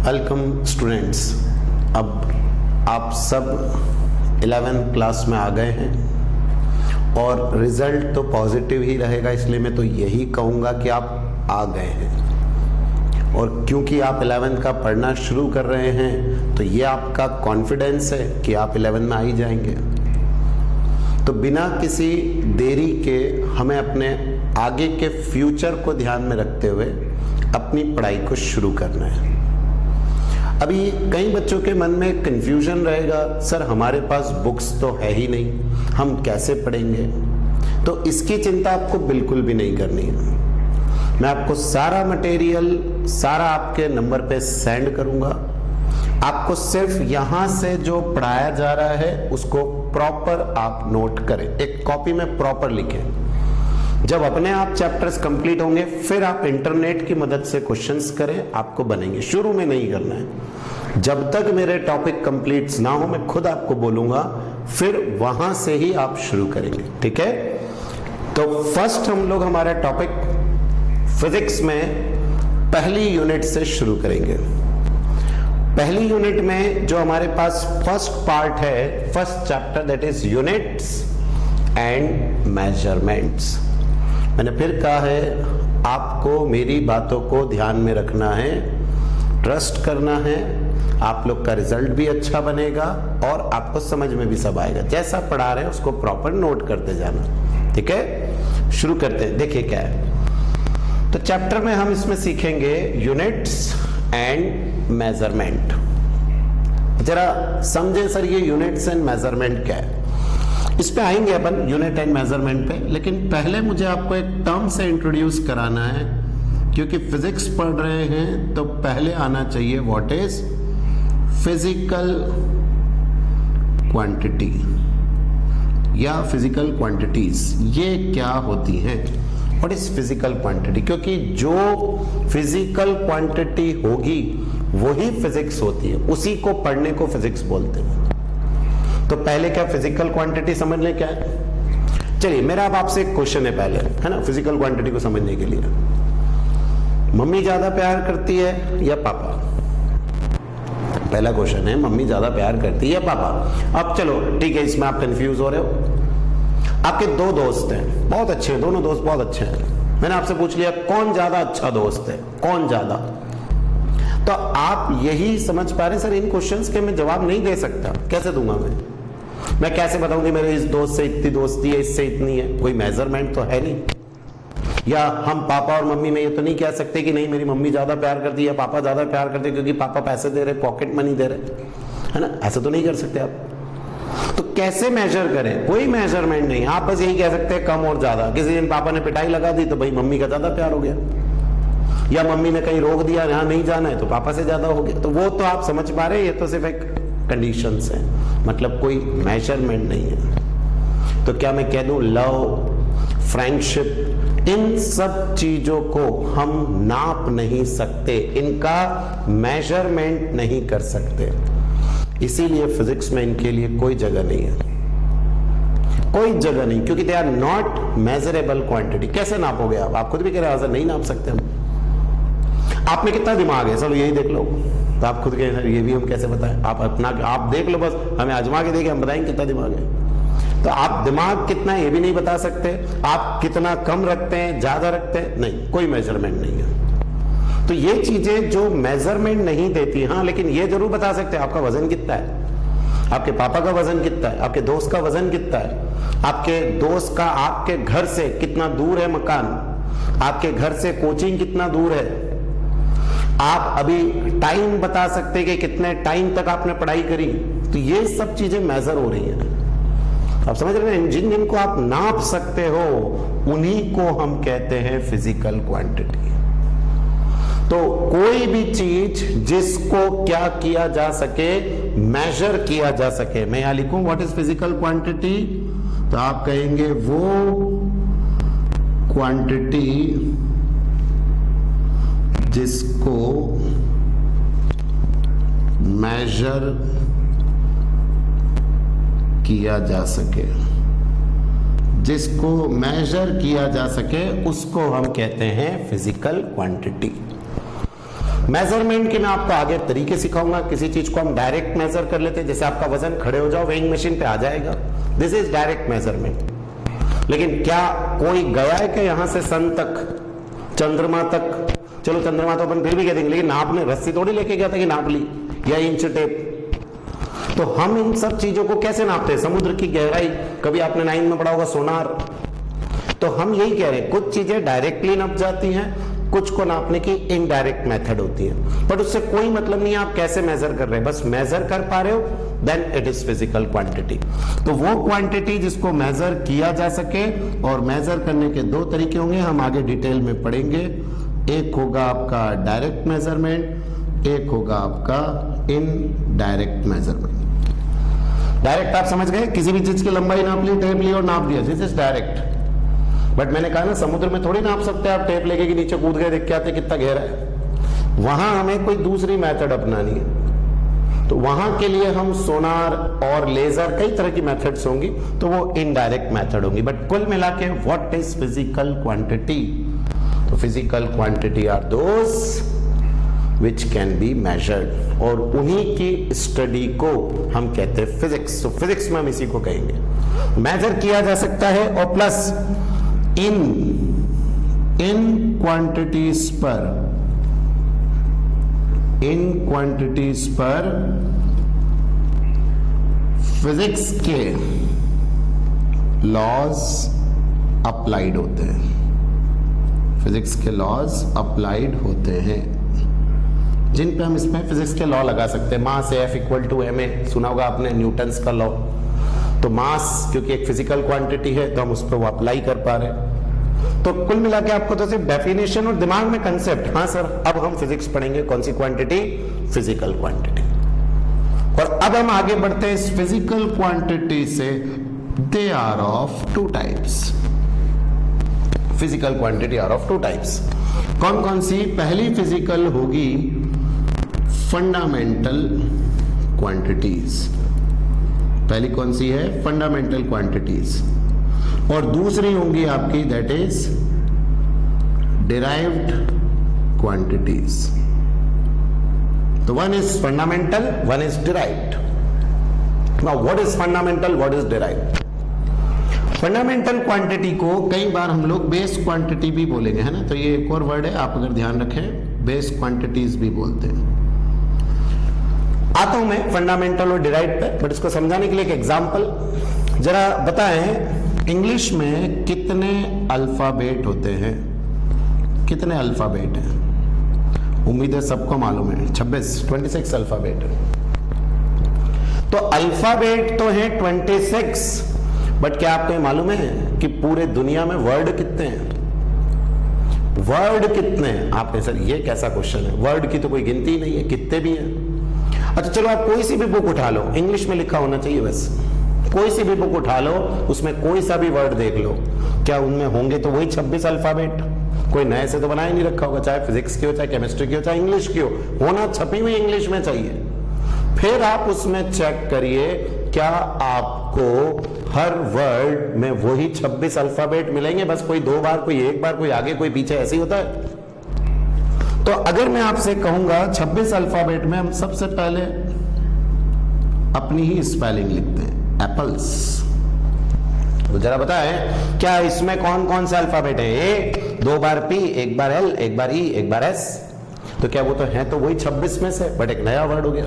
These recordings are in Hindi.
Welcome students. अब आप सब 11th क्लास में आ गए हैं और रिजल्ट तो पॉजिटिव ही रहेगा, इसलिए मैं तो यही कहूँगा कि आप आ गए हैं। और क्योंकि आप 11th का पढ़ना शुरू कर रहे हैं तो ये आपका कॉन्फिडेंस है कि आप 11th में आ ही जाएंगे। तो बिना किसी देरी के हमें अपने आगे के फ्यूचर को ध्यान में रखते हुए अपनी पढ़ाई को शुरू करना है। अभी कई बच्चों के मन में कंफ्यूजन रहेगा, सर हमारे पास बुक्स तो है ही नहीं, हम कैसे पढ़ेंगे। तो इसकी चिंता आपको बिल्कुल भी नहीं करनी है। मैं आपको सारा मटेरियल सारा आपके नंबर पे सेंड करूंगा। आपको सिर्फ यहां से जो पढ़ाया जा रहा है उसको प्रॉपर आप नोट करें, एक कॉपी में प्रॉपर लिखें। जब अपने आप चैप्टर्स कंप्लीट होंगे फिर आप इंटरनेट की मदद से क्वेश्चंस करें, आपको बनेंगे। शुरू में नहीं करना है। जब तक मेरे टॉपिक कंप्लीट ना हो मैं खुद आपको बोलूंगा, फिर वहां से ही आप शुरू करेंगे, ठीक है। तो फर्स्ट हम लोग हमारा टॉपिक फिजिक्स में पहली यूनिट से शुरू करेंगे। पहली यूनिट में जो हमारे पास फर्स्ट पार्ट है, first chapter, that is units and measurements. मैंने फिर कहा है आपको मेरी बातों को ध्यान में रखना है, ट्रस्ट करना है, आप लोग का रिजल्ट भी अच्छा बनेगा और आपको समझ में भी सब आएगा। जैसा पढ़ा रहे हैं उसको प्रॉपर नोट करते जाना, ठीक है। शुरू करते हैं। देखिए क्या है, तो चैप्टर में हम इसमें सीखेंगे यूनिट्स एंड मेजरमेंट। जरा समझे सर ये यूनिट्स एंड मेजरमेंट क्या है। इस पे आएंगे अपन यूनिट एंड मेजरमेंट पे, लेकिन पहले मुझे आपको एक टर्म से इंट्रोड्यूस कराना है, क्योंकि फिजिक्स पढ़ रहे हैं तो पहले आना चाहिए व्हाट इज फिजिकल क्वांटिटी या फिजिकल क्वांटिटीज। ये क्या होती हैं, व्हाट इज फिजिकल क्वांटिटी, क्योंकि जो फिजिकल क्वांटिटी होगी वही फिजिक्स होती है, उसी को पढ़ने को फिजिक्स बोलते हैं। तो पहले क्या फिजिकल क्वांटिटी समझ लें क्या है। चलिए मेरा अब आपसे एक क्वेश्चन है पहले, है ना, फिजिकल क्वांटिटी को समझने के लिए। मम्मी ज्यादा प्यार करती है या पापा? पहला क्वेश्चन है, मम्मी ज्यादा प्यार करती है या पापा। अब चलो ठीक है, इसमें आप कंफ्यूज हो रहे हो। आपके दो दोस्त हैं, बहुत अच्छे हैं, दोनों दोस्त बहुत अच्छे हैं। मैंने आपसे पूछ लिया कौन ज्यादा अच्छा दोस्त है, कौन ज्यादा। तो आप यही समझ पा रहे सर इन क्वेश्चंस के मैं जवाब नहीं दे सकता, कैसे दूंगा मैं कैसे बताऊं कि मेरे इस दोस्त से इतनी दोस्ती है, इससे इतनी है। कोई मेजरमेंट तो है नहीं। या हम पापा और मम्मी में ये तो नहीं कह सकते कि नहीं मेरी मम्मी ज्यादा प्यार करती है, पापा ज्यादा प्यार करते क्योंकि पापा पैसे दे रहे, पॉकेट मनी दे रहे, है ना। ऐसा तो नहीं कर सकते आप। तो कैसे मेजर करें, कोई मेजरमेंट नहीं। आप बस यही कह सकते हैं कम और ज्यादा। किसी दिन पापा ने पिटाई लगा दी तो भाई मम्मी का ज्यादा प्यार हो गया, या मम्मी ने कहीं रोक दिया यहां नहीं जाना है तो पापा से ज्यादा हो गया। तो वो तो आप समझ पा रहे हैं, ये तो सिर्फ एक कंडीशंस है, मतलब कोई मेजरमेंट नहीं है। तो क्या मैं कह दूं लव, फ्रेंडशिप, इन सब चीजों को हम नाप नहीं सकते, इनका मेजरमेंट नहीं कर सकते। इसीलिए फिजिक्स में इनके लिए कोई जगह नहीं है, कोई जगह नहीं, क्योंकि they are not measurable quantity. कैसे नापोगे आप खुद भी कह रहे हैं नहीं नाप सकते हम। आप में कितना दिमाग है, चलो यही देख लो। तो आप खुद के ये भी हम कैसे बताएं, आप अपना आप देख लो, बस हमें आजमा के देखें, हम बताएंगे कितना दिमाग है। तो आप दिमाग कितना है ये भी नहीं बता सकते, आप कितना कम रखते हैं, ज्यादा रखते हैं, नहीं, कोई मेजरमेंट नहीं है। तो ये चीजें जो मेजरमेंट नहीं देती, हाँ लेकिन ये जरूर बता सकते हैं आपका वजन कितना है, आपके पापा का वजन कितना है, आपके दोस्त का वजन कितना है, आपके दोस्त का आपके घर से कितना दूर है मकान, आपके घर से कोचिंग कितना दूर है। आप अभी टाइम बता सकते हैं कि कितने टाइम तक आपने पढ़ाई करी। तो ये सब चीजें मेजर हो रही हैं, आप समझ रहे हैं। जिनको आप नाप सकते हो उन्हीं को हम कहते हैं फिजिकल क्वांटिटी। तो कोई भी चीज जिसको क्या किया जा सके, मेजर किया जा सके। मैं यहां लिखूं व्हाट इज फिजिकल क्वांटिटी, तो आप कहेंगे वो क्वांटिटी जिसको मेजर किया जा सके, जिसको मेजर किया जा सके उसको हम कहते हैं फिजिकल क्वांटिटी। मेजरमेंट के मैं आपको आगे तरीके सिखाऊंगा। किसी चीज को हम डायरेक्ट मेजर कर लेते हैं, जैसे आपका वजन, खड़े हो जाओ वेइंग मशीन पे आ जाएगा, दिस इज डायरेक्ट मेजरमेंट। लेकिन क्या कोई गया है कि यहां से सन तक, चंद्रमा तक, चलो चंद्रमा तो अपन फिर भी कह देंगे, लेकिन नापने रस्सी थोड़ी लेके गया था कि नाप ली, या इंच टेप। तो हम इन सब चीजों को कैसे नापते हैं? समुद्र की गहराई, कभी आपने 9 में पढ़ा होगा सोनार। तो हम यही कह रहे हैं, कुछ चीजें डायरेक्टली नाप जाती हैं, कुछ को नापने की इनडायरेक्ट मेथड होती है, बट उससे कोई मतलब नहीं है आप कैसे मेजर कर रहे हैं, बस मेजर कर पा रहे हो, then it is physical quantity. तो वो क्वांटिटी जिसको मेजर किया जा सके, और मेजर करने के 2 तरीके होंगे, हम आगे डिटेल में पढ़ेंगे। एक होगा आपका डायरेक्ट मेजरमेंट, एक होगा आपका इनडायरेक्ट मेजरमेंट। डायरेक्ट आप समझ गए, किसी भी चीज की लंबाई नाप ली, टेप ली और नाप दिया, दिस इज डायरेक्ट। बट मैंने कहा ना, समुद्र में थोड़ी नाप सकते हैं आप टेप लेके कि नीचे कूद गए, देख के आते कितना गहरा है। वहां हमें कोई दूसरी मेथड अपनानी है, तो वहां के लिए हम सोनार और लेजर, कई तरह की मेथड्स होंगी, तो वो इनडायरेक्ट मेथड होंगी। बट कुल मिला के व्हाट इज फिजिकल क्वांटिटी? तो physical quantity are those which can be measured, और उन्हीं की स्टडी को हम कहते हैं फिजिक्स। तो फिजिक्स में हम इसी को कहेंगे, मेजर किया जा सकता है, और प्लस इन क्वांटिटीज पर फिजिक्स के लॉज अप्लाइड होते हैं, फिजिक्स के लॉज अप्लाइड होते हैं, जिन पे हम इसमें फिजिक्स के लॉ लगा सकते हैं। मास F = ma, सुना होगा आपने न्यूटन्स का लॉ। तो मास क्योंकि एक फिजिकल क्वांटिटी है, तो हम उस पर वो अप्लाई कर पा रहे हैं। तो कुल मिला के आपको तो सिर्फ डेफिनेशन और दिमाग में कंसेप्ट, हाँ सर अब हम फिजिक्स पढ़ेंगे, कौन सी क्वांटिटी? Physical quantity. और अब हम आगे बढ़ते हैं इस फिजिकल क्वांटिटी से। They are of 2 types, physical quantity are of 2 types. कौन कौन सी? पहली फिजिकल होगी फंडामेंटल क्वांटिटीज, पहली कौन सी है? Fundamental quantities. और दूसरी होंगी आपकी दैट इज डिराइव्ड क्वांटिटीज। तो one is fundamental, one is derived. Now what is fundamental, what is derived? Fundamental quantity को कई बार हम लोग बेस क्वांटिटी भी बोलेंगे, है ना। तो ये एक और वर्ड है, आप अगर ध्यान रखें, बेस क्वांटिटीज भी बोलते हैं। आता हूं मैं फंडामेंटल और डिराइव्ड पे, बट इसको समझाने के लिए एक एग्जांपल जरा बताएं। इंग्लिश में कितने अल्फाबेट होते हैं? कितने अल्फाबेट हैं? उम्मीद है सबको मालूम है, 26 अल्फाबेट है। तो अल्फाबेट तो है 26, बट क्या आपको ये मालूम है कि पूरे दुनिया में वर्ड कितने हैं? वर्ड कितने हैं? आपने सर ये कैसा क्वेश्चन है, वर्ड की तो कोई गिनती ही नहीं है, कितने भी हैं। अच्छा चलो आप कोई सी भी बुक उठा लो, इंग्लिश में लिखा होना चाहिए बस, कोई सी भी बुक उठा लो, उसमें कोई सा भी वर्ड देख लो, क्या उनमें होंगे तो वही 26 अल्फाबेट? कोई नए से तो बना ही नहीं रखा होगा, चाहे फिजिक्स की हो, चाहे केमिस्ट्री की हो, चाहे इंग्लिश की हो, होना छपी हुई इंग्लिश में चाहिए। फिर आप उसमें चेक करिए क्या आपको हर वर्ड में वही 26 अल्फाबेट मिलेंगे, बस कोई 2 बार, कोई 1 बार, कोई आगे कोई पीछे, ऐसे ही होता है। तो अगर मैं आपसे कहूंगा 26 अल्फाबेट में हम सबसे पहले अपनी ही स्पेलिंग लिखते हैं, एप्पल्स। तो जरा बताएं क्या इसमें कौन कौन से अल्फाबेट है? ए 2 बार P, 1 बार L, 1 बार E, 1 बार S। तो क्या वो तो है तो वही 26 में से, बट एक नया वर्ड हो गया।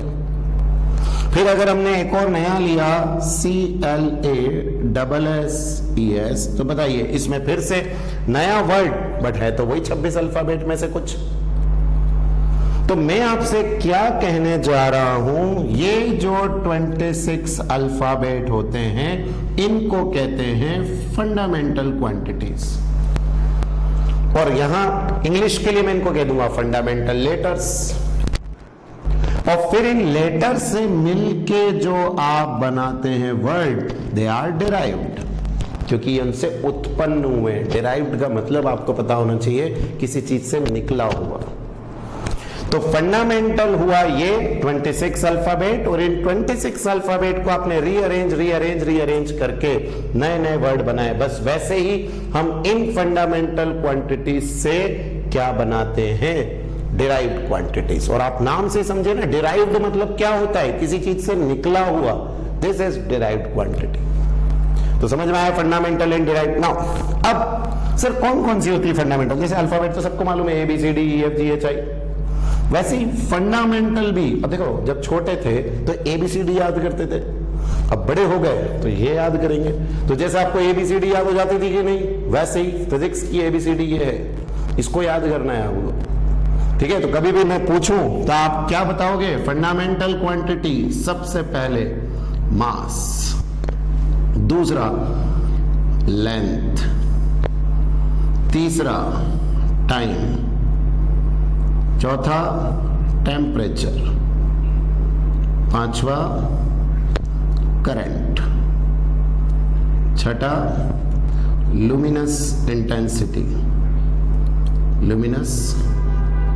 फिर अगर हमने एक और नया लिया CLASSES, तो बताइए इसमें फिर से नया वर्ड, बट है तो वही 26 अल्फाबेट में से कुछ। तो मैं आपसे क्या कहने जा रहा हूं, ये जो 26 अल्फाबेट होते हैं इनको कहते हैं फंडामेंटल क्वांटिटीज। और यहां इंग्लिश के लिए मैं इनको कह दूंगा फंडामेंटल लेटर्स। और फिर इन लेटर से मिलके जो आप बनाते हैं वर्ड, दे आर डिराइव्ड, क्योंकि उनसे उत्पन्न हुए। डिराइव्ड का मतलब आपको पता होना चाहिए, किसी चीज से निकला हुआ। तो फंडामेंटल हुआ ये 26 अल्फाबेट, और इन 26 अल्फाबेट को आपने रीअरेंज करके नए नए वर्ड बनाए। बस वैसे ही हम इन फंडामेंटल क्वांटिटी से क्या बनाते हैं? Derived quantities. और आप नाम से समझे ना, डिराइव्ड मतलब क्या होता है, किसी चीज से निकला हुआ, दिस इज डिराइव्ड क्वांटिटी। तो समझ में आया फंडामेंटल एंड डिराइव्ड। नाउ अब सर कौन कौन सी होती है फंडामेंटल? जैसे अल्फाबेट तो सबको मालूम है, ABCDEFGHI, वैसे ही फंडामेंटल भी। अब देखो जब छोटे थे तो ABCD याद करते थे, अब बड़े हो गए तो ये याद करेंगे। तो जैसे आपको ABCD याद हो जाती थी कि नहीं, वैसे ही फिजिक्स की ABCD ये है, इसको याद करना है आपको। ठीक है, तो कभी भी मैं पूछूं तो आप क्या बताओगे? फंडामेंटल क्वांटिटी, सबसे पहले मास, दूसरा लेंथ, तीसरा टाइम, चौथा टेम्परेचर, पांचवा करंट, छठा लुमिनस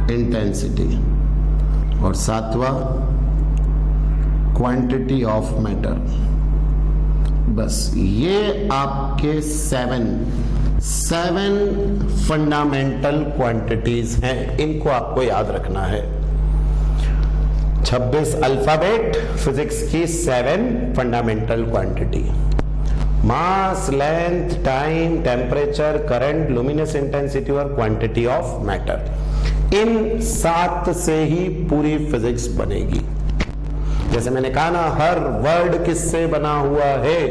इंटेंसिटी, और सातवां क्वांटिटी ऑफ मैटर। बस ये आपके सेवन फंडामेंटल क्वांटिटीज हैं, इनको आपको याद रखना है। 26 अल्फाबेट, फिजिक्स की 7 fundamental quantity, mass, length, time, temperature, current, luminous intensity और क्वांटिटी ऑफ मैटर। इन 7 से ही पूरी फिजिक्स बनेगी। जैसे मैंने कहा ना, हर वर्ड किससे बना हुआ है?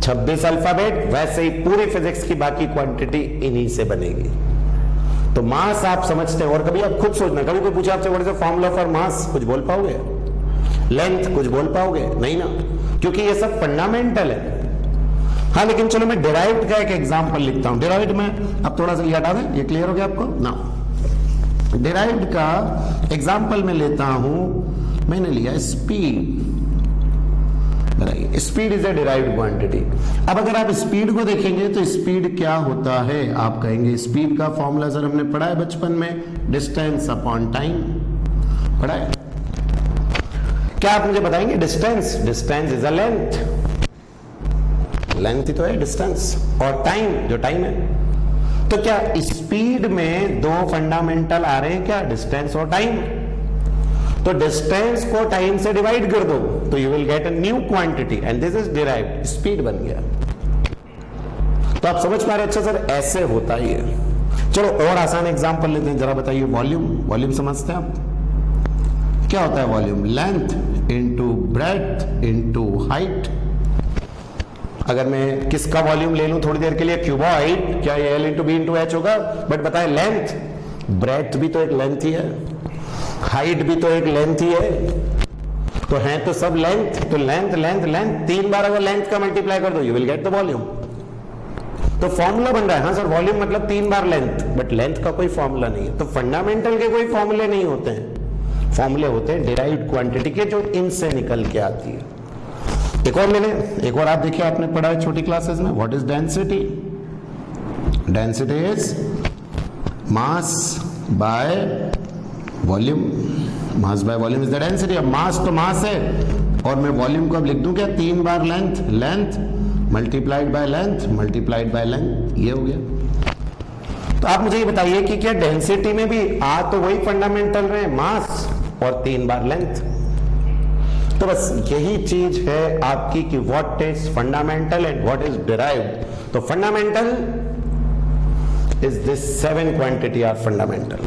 26 अल्फाबेट, वैसे ही पूरी फिजिक्स की बाकी क्वांटिटी इन्हीं से बनेगी। तो मास आप समझते हैं, और कभी आप खुद सोचना, कभी कोई पूछे आपसे what is the formula for mass, कुछ बोल पाओगे? लेंथ कुछ बोल पाओगे? नहीं ना, क्योंकि ये सब फंडामेंटल है। हाँ, लेकिन चलो मैं डिराइव्ड का एक एग्जांपल लिखता हूं। डिराइव्ड में अब थोड़ा सा ये हटा दें, ये क्लियर हो गया आपको ना? डिराइव्ड का एग्जांपल में लेता हूं, मैंने लिया speed. Speed is a derived quantity. अब अगर आप स्पीड को देखेंगे तो स्पीड क्या होता है? आप कहेंगे स्पीड का फॉर्मूला सर हमने पढ़ा है बचपन में, डिस्टेंस अपॉन टाइम पढ़ा है। क्या आप मुझे बताएंगे distance? Distance is a length, length ही तो है डिस्टेंस, और टाइम जो टाइम है। तो क्या स्पीड में 2 फंडामेंटल आ रहे हैं क्या? डिस्टेंस और टाइम। तो डिस्टेंस को टाइम से डिवाइड कर दो तो you will get a new quantity and this is derived, speed बन गया। तो आप समझ पा रहे? अच्छा सर ऐसे होता ही है। चलो और आसान एग्जांपल लेते हैं, जरा बताइए वॉल्यूम। वॉल्यूम समझते हैं आप? क्या होता है volume? Length into breadth into height. अगर मैं किसका वॉल्यूम ले लूं थोड़ी देर के लिए, क्यूबॉइड, क्या ये L into B into H होगा? बट बताए लेंथ, ब्रेड्थ भी तो एक लेंथ ही है, हाइट भी तो एक लेंथ ही है, तो है तो सब लेंथ। तो लेंथ लेंथ लेंथ 3 बार अगर लेंथ का मल्टीप्लाई कर दो you will get the volume. तो फॉर्मूला बन रहा है। हाँ सर वॉल्यूम मतलब 3 बार लेंथ, बट लेंथ का कोई फॉर्मूला नहीं है। तो फंडामेंटल के कोई फॉर्मूले नहीं होते हैं, फॉर्मूले होते हैं डिराइव्ड क्वांटिटी के, जो इनसे निकल के आती है। एक और आप देखिए, आपने पढ़ा है छोटी क्लासेस में, what is density? Density is mass by volume. Mass by volume is the density. अब मास तो मास है, और मैं वॉल्यूम को अब लिख दूं क्या? 3 बार length, length multiplied by length multiplied by length, ये हो गया। तो आप मुझे ये बताइए कि क्या डेंसिटी में भी आ तो वही फंडामेंटल रहे, मास और 3 बार लेंथ। तो बस यही चीज है आपकी कि what is fundamental and what is derived. तो fundamental is this 7 quantity are fundamental,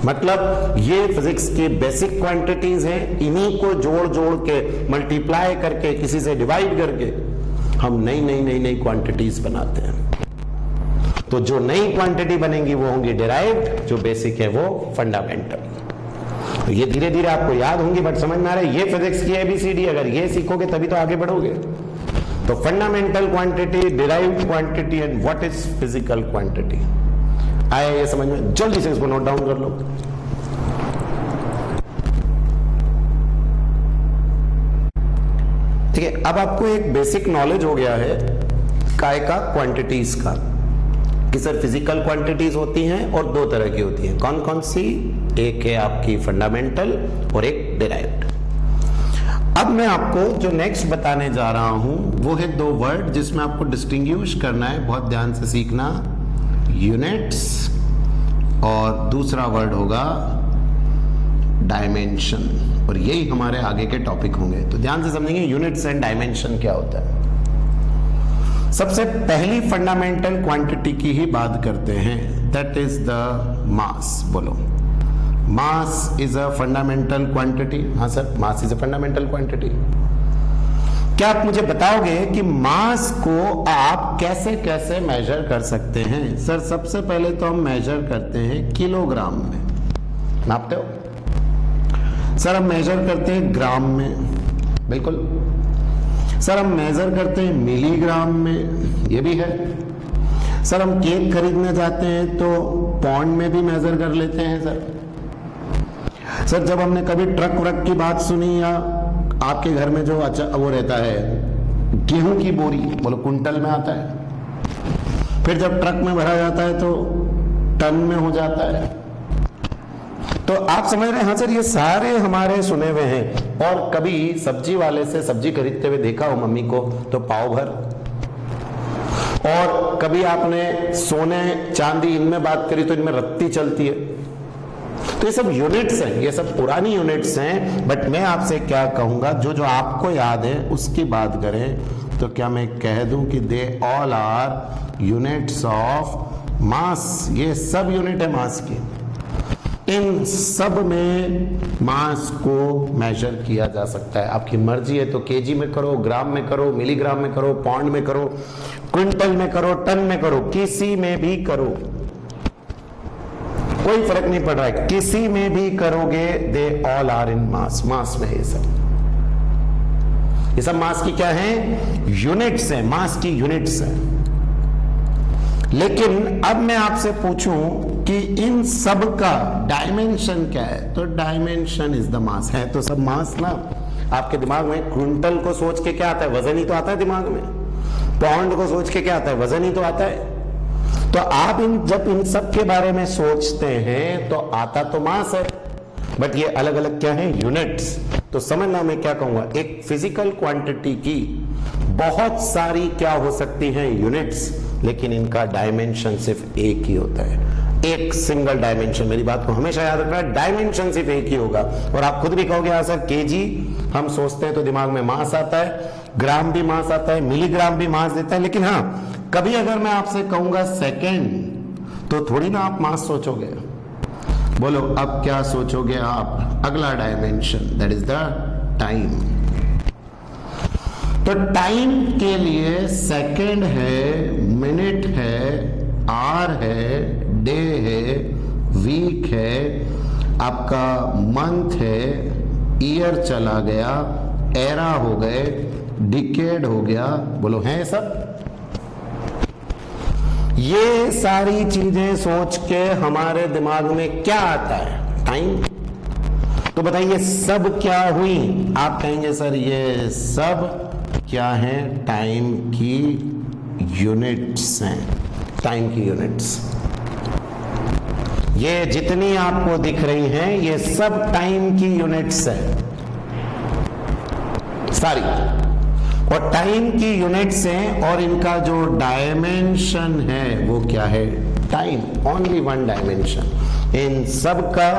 मतलब ये फिजिक्स की बेसिक क्वांटिटीज हैं। इन्हीं को जोड़ जोड़ के मल्टीप्लाई करके, किसी से डिवाइड करके हम नई नई नई नई क्वांटिटीज बनाते हैं। तो जो नई क्वांटिटी बनेंगी वो होंगी डिराइव्ड, जो बेसिक है वो फंडामेंटल। तो ये धीरे धीरे आपको याद होंगी, बट समझ में आ रहा है ये फिजिक्स की ABCD, अगर ये सीखोगे तभी तो आगे बढ़ोगे। तो fundamental quantity, derived quantity and what is physical quantity, आया ये समझ में? जल्दी से इसको नोट डाउन कर लो। ठीक है, अब आपको एक बेसिक नॉलेज हो गया है काय का, क्वांटिटीज का, कि सर फिजिकल क्वांटिटीज होती हैं और 2 तरह की होती हैं। कौन कौन सी? एक है आपकी फंडामेंटल और एक डिराइव्ड। अब मैं आपको जो नेक्स्ट बताने जा रहा हूं वो है 2 वर्ड जिसमें आपको डिस्टिंग्विश करना है, बहुत ध्यान से सीखना। यूनिट्स और दूसरा वर्ड होगा डायमेंशन, और यही हमारे आगे के टॉपिक होंगे। तो ध्यान से समझेंगे यूनिट्स एंड डायमेंशन क्या होता है। सबसे पहली फंडामेंटल क्वांटिटी की ही बात करते हैं, दैट इज द मास। बोलो, mass is a fundamental quantity. हाँ sir, mass is a fundamental quantity. क्या आप मुझे बताओगे कि मास को आप कैसे कैसे मेजर कर सकते हैं? सर सबसे पहले तो हम मेजर करते हैं किलोग्राम में, नापते हो? सर हम मेजर करते हैं ग्राम में, बिल्कुल। सर हम मेजर करते हैं मिलीग्राम में, ये भी है। सर हम केक खरीदने जाते हैं तो पाउंड में भी मेजर कर लेते हैं सर। सर जब हमने कभी ट्रक व्रक की बात सुनी, या आपके घर में जो वो रहता है गेहूं की बोरी, बोलो कुंटल में आता है, फिर जब ट्रक में भरा जाता है तो टन में हो जाता है। तो आप समझ रहे हैं? हाँ सर, ये सारे हमारे सुने हुए हैं। और कभी सब्जी वाले से सब्जी खरीदते हुए देखा हो मम्मी को तो पाव भर, और कभी आपने सोने चांदी इनमें बात करी तो इनमें रत्ती चलती है। तो ये सब यूनिट्स हैं, ये सब पुरानी यूनिट्स हैं। बट मैं आपसे क्या कहूंगा, जो जो आपको याद है उसकी बात करें, तो क्या मैं कह दूं कि they all are units of mass. ये सब यूनिट है मास की। इन सब में मास को मेजर किया जा सकता है। आपकी मर्जी है तो केजी में करो, ग्राम में करो, मिलीग्राम में करो, पाउंड में करो, क्विंटल में करो, टन में करो, किसी में भी करो, कोई फर्क नहीं पड़ रहा है। किसी में भी करोगे, दे ऑल आर इन मास। मास में ये सब मास की क्या है? यूनिट्स है, मास की यूनिट्स है। लेकिन अब मैं आपसे पूछूं कि इन सब का डायमेंशन क्या है, तो डायमेंशन इज द मास। है तो सब मास ना। आपके दिमाग में क्विंटल को सोच के क्या आता है? वजन ही तो आता है दिमाग में। पाउंड को सोच के क्या आता है? वजन ही तो आता है। तो आप जब इन सब के बारे में सोचते हैं तो आता तो मास है, बट ये अलग अलग क्या है? यूनिट्स। तो समझना मैं क्या कहूंगा, एक फिजिकल क्वांटिटी की बहुत सारी क्या हो सकती हैं? यूनिट्स, लेकिन इनका डायमेंशन सिर्फ एक ही होता है, एक सिंगल डायमेंशन। मेरी बात को हमेशा याद रखना, डायमेंशन सिर्फ एक ही होगा। और आप खुद भी कहोगे हाँ सर, केजी हम सोचते हैं तो दिमाग में मास आता है, ग्राम भी मास आता है, मिलीग्राम भी मास देता है। लेकिन हाँ, कभी अगर मैं आपसे कहूंगा सेकेंड, तो थोड़ी ना आप मास सोचोगे। बोलो अब क्या सोचोगे आप? अगला dimension, that is the time. तो टाइम के लिए सेकेंड है, मिनट है, आवर है, डे है, वीक है, आपका मंथ है, ईयर चला गया, एरा हो गए, डिकेड हो गया। बोलो है सब? ये सारी चीजें सोच के हमारे दिमाग में क्या आता है? टाइम। तो बताइए सब क्या हुई? आप कहेंगे सर ये सब क्या है? टाइम की यूनिट्स हैं। टाइम की यूनिट्स, ये जितनी आपको दिख रही हैं ये सब टाइम की यूनिट्स है सारी, और टाइम की यूनिट्स हैं। और इनका जो डायमेंशन है वो क्या है? Time, only one dimension. इन सब का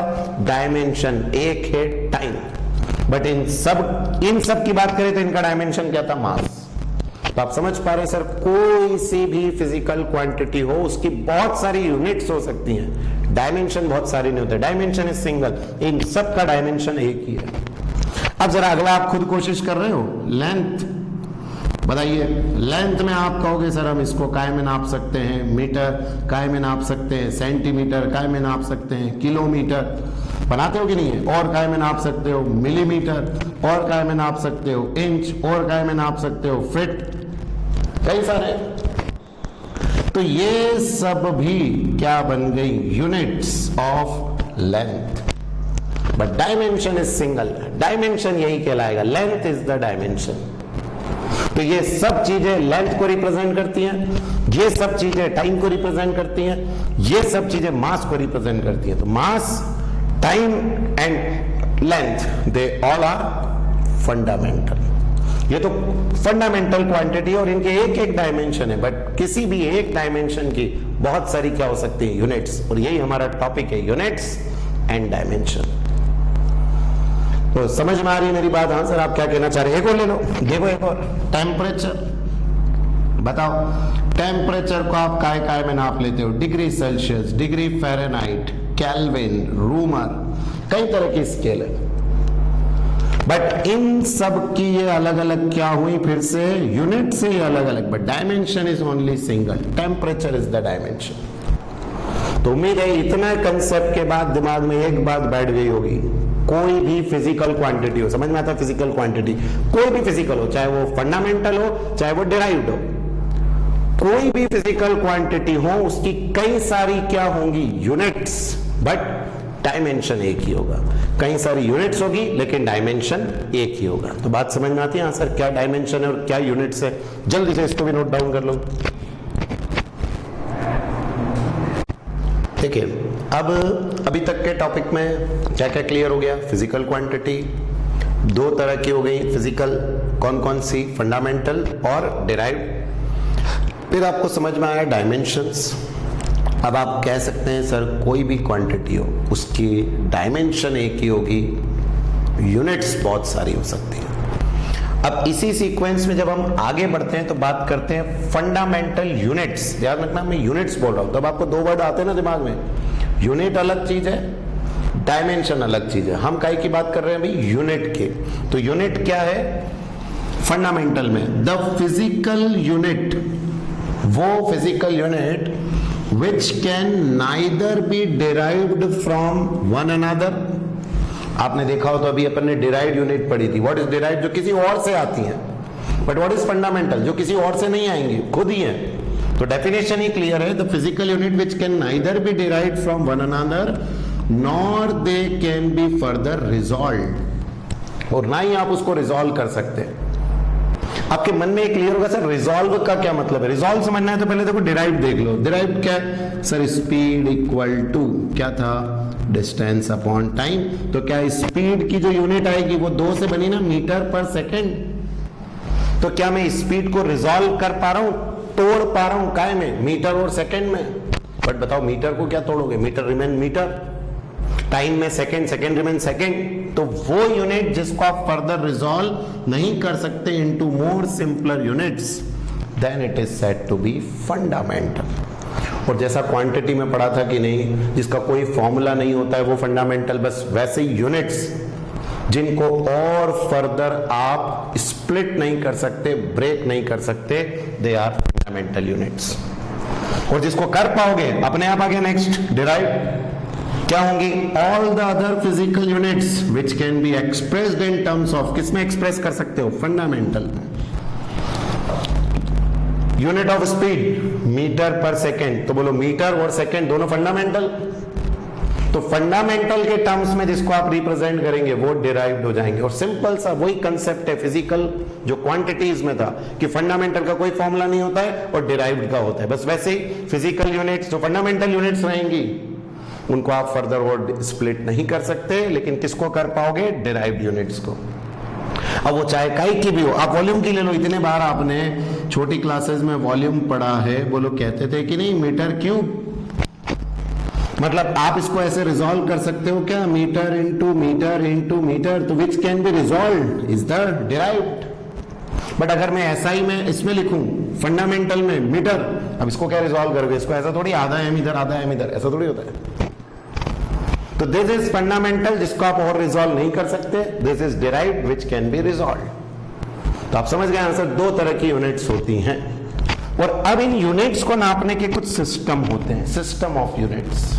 डायमेंशन एक है, टाइम। बट इन सब की बात करें तो इनका डायमेंशन क्या था? मास। तो आप समझ पा रहे हैं सर, कोई सी भी फिजिकल क्वांटिटी हो उसकी बहुत सारी यूनिट्स हो सकती हैं, डायमेंशन बहुत सारी नहीं होते। डायमेंशन इज सिंगल, इन सब का डायमेंशन एक ही है। अब जरा अगला आप खुद कोशिश कर रहे हो, लेंथ बताइए। लेंथ में आप कहोगे सर हम इसको काय में नाप सकते हैं, मीटर काय में नाप सकते हैं, सेंटीमीटर काय में नाप सकते हैं, किलोमीटर बनाते हो कि नहीं है, और काय में नाप सकते हो, मिलीमीटर और काय में नाप सकते हो, इंच और काय में नाप सकते हो, फिट, कई सारे। तो ये सब भी क्या बन गई? Units of length. But dimension is single, dimension यही कहलाएगा, लेंथ इज द डायमेंशन। तो ये सब चीजें लेंथ को रिप्रेजेंट करती हैं, ये सब चीजें टाइम को रिप्रेजेंट करती हैं, ये सब चीजें मास को रिप्रेजेंट करती हैं। तो mass, time and length, they all are fundamental. ये तो फंडामेंटल क्वांटिटी और इनके एक एक डायमेंशन है, बट किसी भी एक डायमेंशन की बहुत सारी क्या हो सकती है, यूनिट्स। और यही हमारा टॉपिक है, यूनिट्स एंड डायमेंशन। तो समझ में आ रही है मेरी बात? हाँ सर, आप क्या कहना चाह रहे हैं? एक और ले लो, देखो एक और। टेम्परेचर बताओ, टेम्परेचर को आप काय में नाप लेते हो? Degree Celsius, degree Fahrenheit, kelvin, rumour, कई तरह की स्केल है, बट इन सब की ये अलग अलग क्या हुई, फिर से यूनिट से ही अलग अलग, but dimension is only single. Temperature is the dimension. तो उम्मीद है इतना कंसेप्ट के बाद दिमाग में एक बात बैठ गई होगी। कोई भी फिजिकल क्वांटिटी हो, समझ में आता है? फिजिकल क्वांटिटी कोई भी फिजिकल हो, चाहे वो फंडामेंटल हो चाहे वो डिराइव्ड हो, कोई भी फिजिकल क्वांटिटी हो उसकी कई सारी क्या होंगी, यूनिट्स, बट डायमेंशन एक ही होगा। कई सारी यूनिट्स होगी लेकिन डायमेंशन एक ही होगा। तो बात समझ में आती है? हाँ सर, क्या डायमेंशन है और क्या यूनिट्स है? जल्दी से इसको भी नोट डाउन कर लो। देखिए, अब अभी तक के टॉपिक में क्या क्या क्लियर हो गया? फिजिकल क्वांटिटी दो तरह की हो गई, फिजिकल कौन कौन सी, फंडामेंटल और डिराइव्ड। फिर आपको समझ में आया डायमेंशंस। अब आप कह सकते हैं सर कोई भी क्वांटिटी हो उसकी डायमेंशन एक ही होगी, यूनिट्स बहुत सारी हो सकती हैं। अब इसी सीक्वेंस में जब हम आगे बढ़ते हैं तो बात करते हैं फंडामेंटल यूनिट्स। ध्यान रखना, मैं यूनिट्स बोल रहा हूं, तब आपको दो वर्ड आते हैं ना दिमाग में। यूनिट अलग चीज है, डायमेंशन अलग चीज है। हम काय की बात कर रहे हैं भाई? यूनिट के। तो यूनिट क्या है फंडामेंटल में? द फिजिकल यूनिट, वो physical unit which can neither be derived from one another। आपने देखा हो तो अभी अपन ने डिराइव्ड यूनिट पढ़ी थी। What is derived? जो किसी और से आती हैं। But what is fundamental? जो किसी और से नहीं आएंगी, खुद ही हैं। तो डेफिनेशन ही क्लियर है, the physical unit which can neither be derived from one another nor they can be further resolved। और ना ही आप उसको रिजॉल्व कर सकते हैं। आपके मन में एक क्लियर होगा सर रिजॉल्व का क्या मतलब है? रिजॉल्व समझना है तो पहले देखो डिराइव्ड देख लो। डिराइव्ड क्या है सर? स्पीड इक्वल टू क्या था? Distance upon time. तो क्या स्पीड की जो यूनिट आएगी वो 2 से बनी ना, मीटर पर सेकेंड। तो क्या मैं स्पीड को रिजॉल्व कर पा रहा हूं, तोड़ पा रहा हूं काय में? मीटर और सेकेंड में। बट बताओ मीटर को क्या तोड़ोगे? मीटर रिमेन मीटर, टाइम में सेकेंड, सेकेंड रिमेन सेकेंड। तो वो यूनिट जिसको आप फर्दर रिजॉल्व नहीं कर सकते into more simpler units, then it is said to be fundamental. और जैसा क्वांटिटी में पढ़ा था कि नहीं, जिसका कोई फॉर्मूला नहीं होता है वो फंडामेंटल, बस वैसे ही यूनिट्स जिनको और फर्दर आप स्प्लिट नहीं कर सकते, ब्रेक नहीं कर सकते, दे आर फंडामेंटल यूनिट्स। और जिसको कर पाओगे अपने आप आगे नेक्स्ट डिराइव क्या होंगी? All the other physical units which can be expressed in terms of, किसमें एक्सप्रेस कर सकते हो? Fundamental. Unit of speed metre पर सेकेंड, तो बोलो मीटर और सेकेंड दोनों फंडामेंटल। तो फंडामेंटल के टर्म्स में जिसको आप रिप्रेजेंट करेंगे वो डिराइव्ड हो जाएंगे। और सिंपल सा वही कंसेप्ट है फिजिकल जो क्वांटिटीज में था कि फंडामेंटल का कोई फॉर्मूला नहीं होता है और डिराइव्ड का होता है। बस वैसे ही फिजिकल यूनिट्स जो फंडामेंटल यूनिट्स रहेंगी उनको आप फर्दर और स्प्लिट नहीं कर सकते, लेकिन किसको कर पाओगे? डिराइव्ड यूनिट्स को। अब वो चाहे काई की भी हो। आप वॉल्यूम की ले लो, इतने बार आपने छोटी क्लासेस में वॉल्यूम पढ़ा है, बोलो कहते थे कि नहीं मीटर क्यूब। मतलब आप इसको ऐसे रिजॉल्व कर सकते हो क्या? Metre into metre into metre, तो which can be resolve is the derived. But अगर मैं ऐसा ही मैं इसमें लिखूं फंडामेंटल में मीटर, अब इसको क्या रिजॉल्व करोगे? इसको ऐसा थोड़ी आधा एम इधर आधा एम इधर, ऐसा थोड़ी होता है। तो दिस इज फंडामेंटल जिसको आप और रिजॉल्व नहीं कर सकते, this is derived which can be resolve. तो आप समझ गए आंसर, दो तरह की यूनिट्स होती हैं। और अब इन यूनिट्स को नापने के कुछ सिस्टम होते हैं, सिस्टम ऑफ यूनिट्स।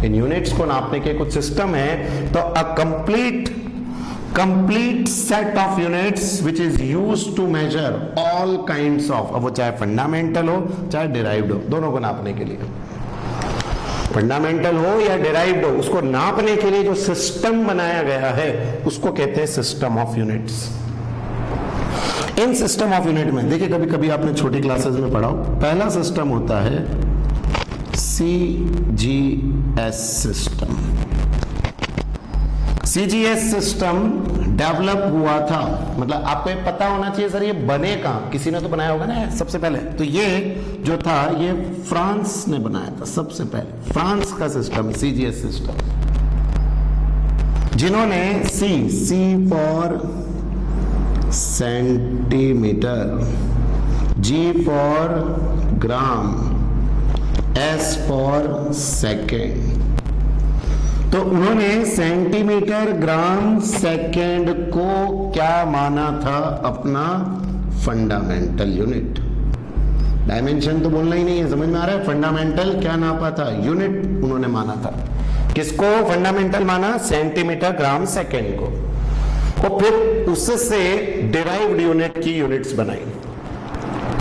इन यूनिट्स को नापने के कुछ सिस्टम है। तो a complete set of units which is used to measure all kinds of, अब वो चाहे फंडामेंटल हो चाहे डिराइव्ड हो, दोनों को नापने के लिए, फंडामेंटल हो या डिराइव्ड हो, उसको नापने के लिए जो सिस्टम बनाया गया है उसको कहते हैं system of units. In system of unit में देखिए, कभी कभी आपने छोटी क्लासेस में पढ़ा हो, पहला सिस्टम होता है CGS system. CGS system develop हुआ था, मतलब आपको ये पता होना चाहिए सर ये बने कहां, किसी ने तो बनाया होगा ना सबसे पहले। तो ये जो था ये फ्रांस ने बनाया था सबसे पहले, फ्रांस का सिस्टम, सीजीएस सिस्टम, जिन्होंने C for centimetre, G for gram, S for second. तो उन्होंने सेंटीमीटर ग्राम सेकेंड को क्या माना था अपना फंडामेंटल यूनिट। डायमेंशन तो बोलना ही नहीं है, समझ में आ रहा है। फंडामेंटल क्या नापा था, यूनिट उन्होंने माना था। किसको फंडामेंटल माना, सेंटीमीटर ग्राम सेकेंड को। और फिर उससे डिराइव्ड यूनिट की यूनिट्स बनाई,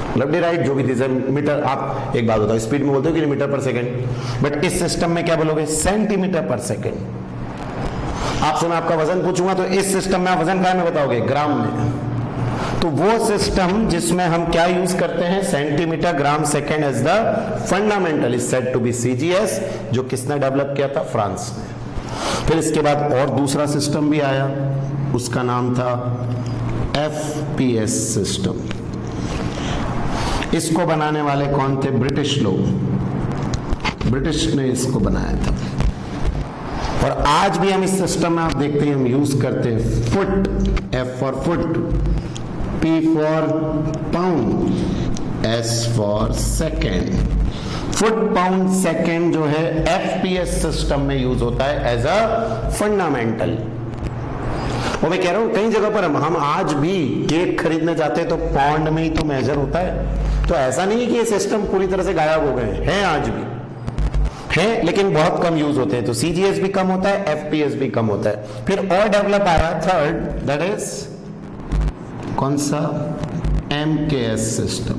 मतलब डिराइव जो भी थी सर, मीटर, आप एक बात बताओ, स्पीड में बोलते हो कि मीटर पर सेकंड, बट इस सिस्टम में क्या बोलोगे, सेंटीमीटर पर सेकंड। आपसे मैं आपका वजन पूछूंगा तो इस सिस्टम में आप वजन क्या में बताओगे, ग्राम में। तो वो सिस्टम जिसमें हम क्या यूज करते हैं, centimetre gram second as the fundamental, is said to be CGS, जो किसने डेवलप किया था, फ्रांस ने। फिर इसके बाद और दूसरा सिस्टम भी आया, उसका नाम था एफपीएस सिस्टम। इसको बनाने वाले कौन थे, ब्रिटिश लोग, ब्रिटिश ने इसको बनाया था। और आज भी हम इस सिस्टम में आप देखते हैं हम यूज करते हैं foot, F for foot, P for pound, S for second. Foot pound second जो है एफपीएस सिस्टम में यूज होता है एज अ फंडामेंटल। और मैं कह रहा हूं कई जगह पर हम आज भी केक खरीदने जाते हैं तो पाउंड में ही तो मेजर होता है। तो ऐसा नहीं है कि ये सिस्टम पूरी तरह से गायब हो गए हैं, आज भी है, लेकिन बहुत कम यूज होते हैं। तो सीजीएस भी कम होता है, एफपीएस भी कम होता है। फिर और डेवलप आ रहा है थर्ड, दैट इज कौन सा, एमकेएस सिस्टम।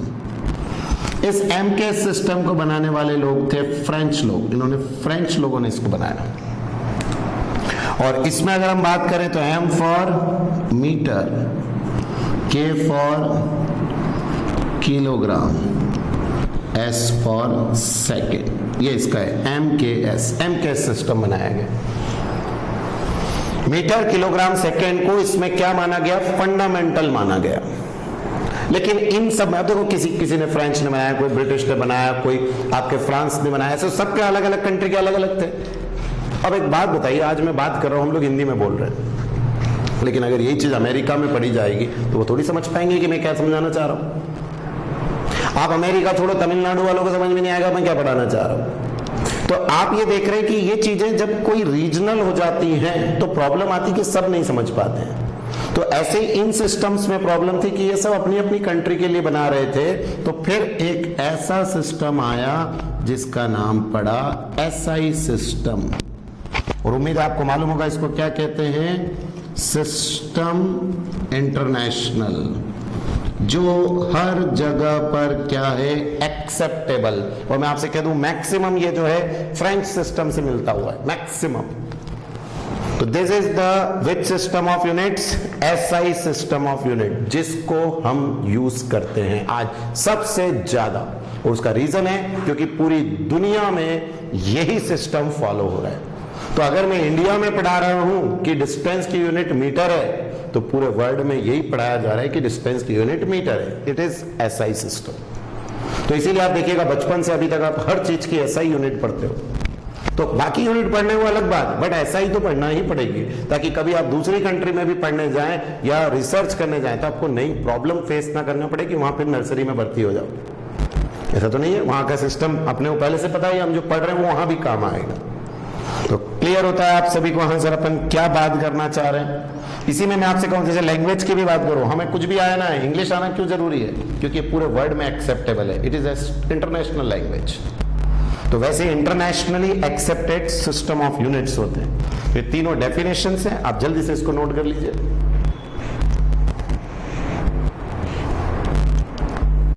इस एमकेएस सिस्टम को बनाने वाले लोग थे फ्रेंच लोग, इन्होंने फ्रेंच लोगों ने इसको बनाया। और इसमें अगर हम बात करें तो एम फॉर मीटर, के for kilogram, S for second, ये इसका है एमकेएस सिस्टम बनाया गया। मीटर किलोग्राम सेकेंड को इसमें क्या माना गया, फंडामेंटल माना गया। लेकिन इन सब में देखो किसी ने फ्रेंच ने बनाया, कोई ब्रिटिश ने बनाया, कोई आपके फ्रांस ने बनाया, ऐसे सबके अलग अलग कंट्री के अलग अलग थे। अब एक बात बताइए, आज मैं बात कर रहा हूं, हम लोग हिंदी में बोल रहे हैं, लेकिन अगर यही चीज अमेरिका में पढ़ी जाएगी तो वो थोड़ी समझ पाएंगे कि मैं क्या समझाना चाह रहा हूं। आप अमेरिका छोड़ो, तमिलनाडु वालों को समझ में नहीं आएगा मैं क्या पढ़ाना चाह रहा हूं। तो आप ये देख रहे हैं कि ये चीजें जब कोई रीजनल हो जाती हैं तो प्रॉब्लम आती कि सब नहीं समझ पाते हैं। तो ऐसे इन सिस्टम्स में प्रॉब्लम थी कि ये सब अपनी अपनी कंट्री के लिए बना रहे थे। तो फिर एक ऐसा सिस्टम आया जिसका नाम पड़ा एसआई सिस्टम। और उम्मीद है आपको मालूम होगा इसको क्या कहते हैं, सिस्टम इंटरनेशनल, जो हर जगह पर क्या है, एक्सेप्टेबल। और मैं आपसे कह दूं मैक्सिमम ये जो है फ्रेंच सिस्टम से मिलता हुआ है, मैक्सिमम। तो this is the which system of units, SI system of unit, जिसको हम यूज करते हैं आज सबसे ज्यादा। और उसका रीजन है क्योंकि पूरी दुनिया में यही सिस्टम फॉलो हो रहा है। तो अगर मैं इंडिया में पढ़ा रहा हूं कि डिस्टेंस की यूनिट मीटर है, तो पूरे वर्ल्ड में यही पढ़ाया जा रहा है कि डिस्टेंस की यूनिट मीटर है। It is SI system. तो इसीलिए आप देखिएगा बचपन से अभी तक आप हर चीज की एसआई यूनिट पढ़ते हो। तो बाकी यूनिट पढ़ने वो अलग बात, बट एसआई तो पढ़ना ही पड़ेगी, ताकि कभी आप दूसरी कंट्री में भी पढ़ने जाएं या रिसर्च करने जाएं तो आपको नई प्रॉब्लम फेस ना करना पड़े कि वहां फिर नर्सरी में भर्ती हो जाओ। ऐसा तो नहीं है, वहां का सिस्टम अपने को पहले से पता है, हम जो पढ़ रहे हैं वो वहां भी काम आएगा। तो क्लियर होता है आप सभी को वहां सर अपन क्या बात करना चाह रहे हैं। इसी में मैं आपसे कहूं, जैसे लैंग्वेज की भी बात करूं, हमें कुछ भी आया ना है, इंग्लिश आना क्यों जरूरी है, क्योंकि पूरे वर्ल्ड में एक्सेप्टेबल है, इट इज इंटरनेशनल लैंग्वेज। तो वैसे internationally accepted system of units होते हैं। ये तीनों डेफिनेशंस हैं, आप जल्दी से इसको नोट कर लीजिए।